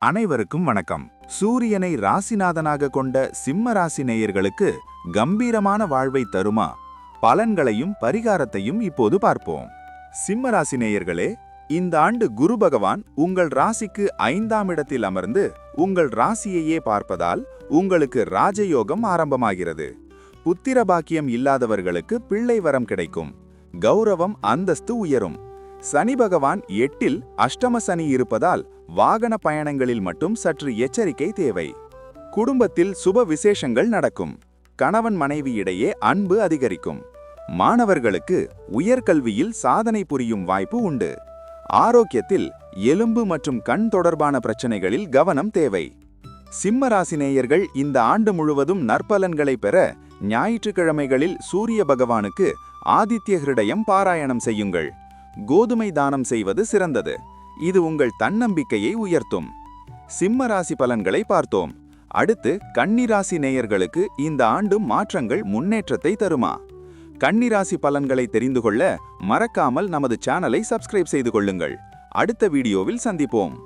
அனைவருக்கும் வணக்கம். சூரியனை ராசிநாதனாக கொண்ட சிம்ம ராசி நேயர்களுக்கு கம்பீரமான வாழ்வை தருமா? பலன்களையும் பரிகாரத்தையும் இப்போது பார்ப்போம். சிம்ம ராசி நேயர்களே, இந்த ஆண்டு குரு பகவான் உங்கள் ராசிக்கு 5ஆம் இடத்தில் அமர்ந்து உங்கள் ராசியையே பார்ப்பதால் உங்களுக்கு ராஜயோகம் ஆரம்பமாகிறது. புத்திர பாக்கியம் இல்லாதவர்களுக்கு பிள்ளை வரம் கிடைக்கும். கௌரவம் அந்தஸ்து உயரும். சனி பகவான் 8இல் அஷ்டம சனி இருப்பதால் வாகன பயணங்களில் மட்டும் சற்று எச்சரிக்கை தேவை. குடும்பத்தில் சுப விசேஷங்கள் நடக்கும். கணவன் மனைவி இடையே அன்பு அதிகரிக்கும். மாணவர்களுக்கு உயர்கல்வியில் சாதனை புரியும் வாய்ப்பு உண்டு. ஆரோக்கியத்தில் எலும்பு மற்றும் கண் தொடர்பான பிரச்சனைகளில் கவனம் தேவை. சிம்ம ராசி நேயர்கள் இந்த ஆண்டு முழுவதும் நற்பலன்களை பெற ஞாயிற்றுக்கிழமைகளில் சூரிய பகவானுக்கு ஆதித்ய ஹிருதயம் பாராயணம் செய்யுங்கள். கோதுமை தானம் செய்வது சிறந்தது. இது உங்கள் தன்னம்பிக்கையை உயர்த்தும். சிம்ம ராசி பலன்களை பார்த்தோம். அடுத்து கன்னிராசி நேயர்களுக்கு இந்த ஆண்டு மாற்றங்கள் முன்னேற்றத்தை தருமா? கன்னிராசி பலன்களை தெரிந்து கொள்ள மறக்காமல் நமது சேனலை சப்ஸ்கிரைப் செய்து கொள்ளுங்கள். அடுத்த வீடியோவில் சந்திப்போம்.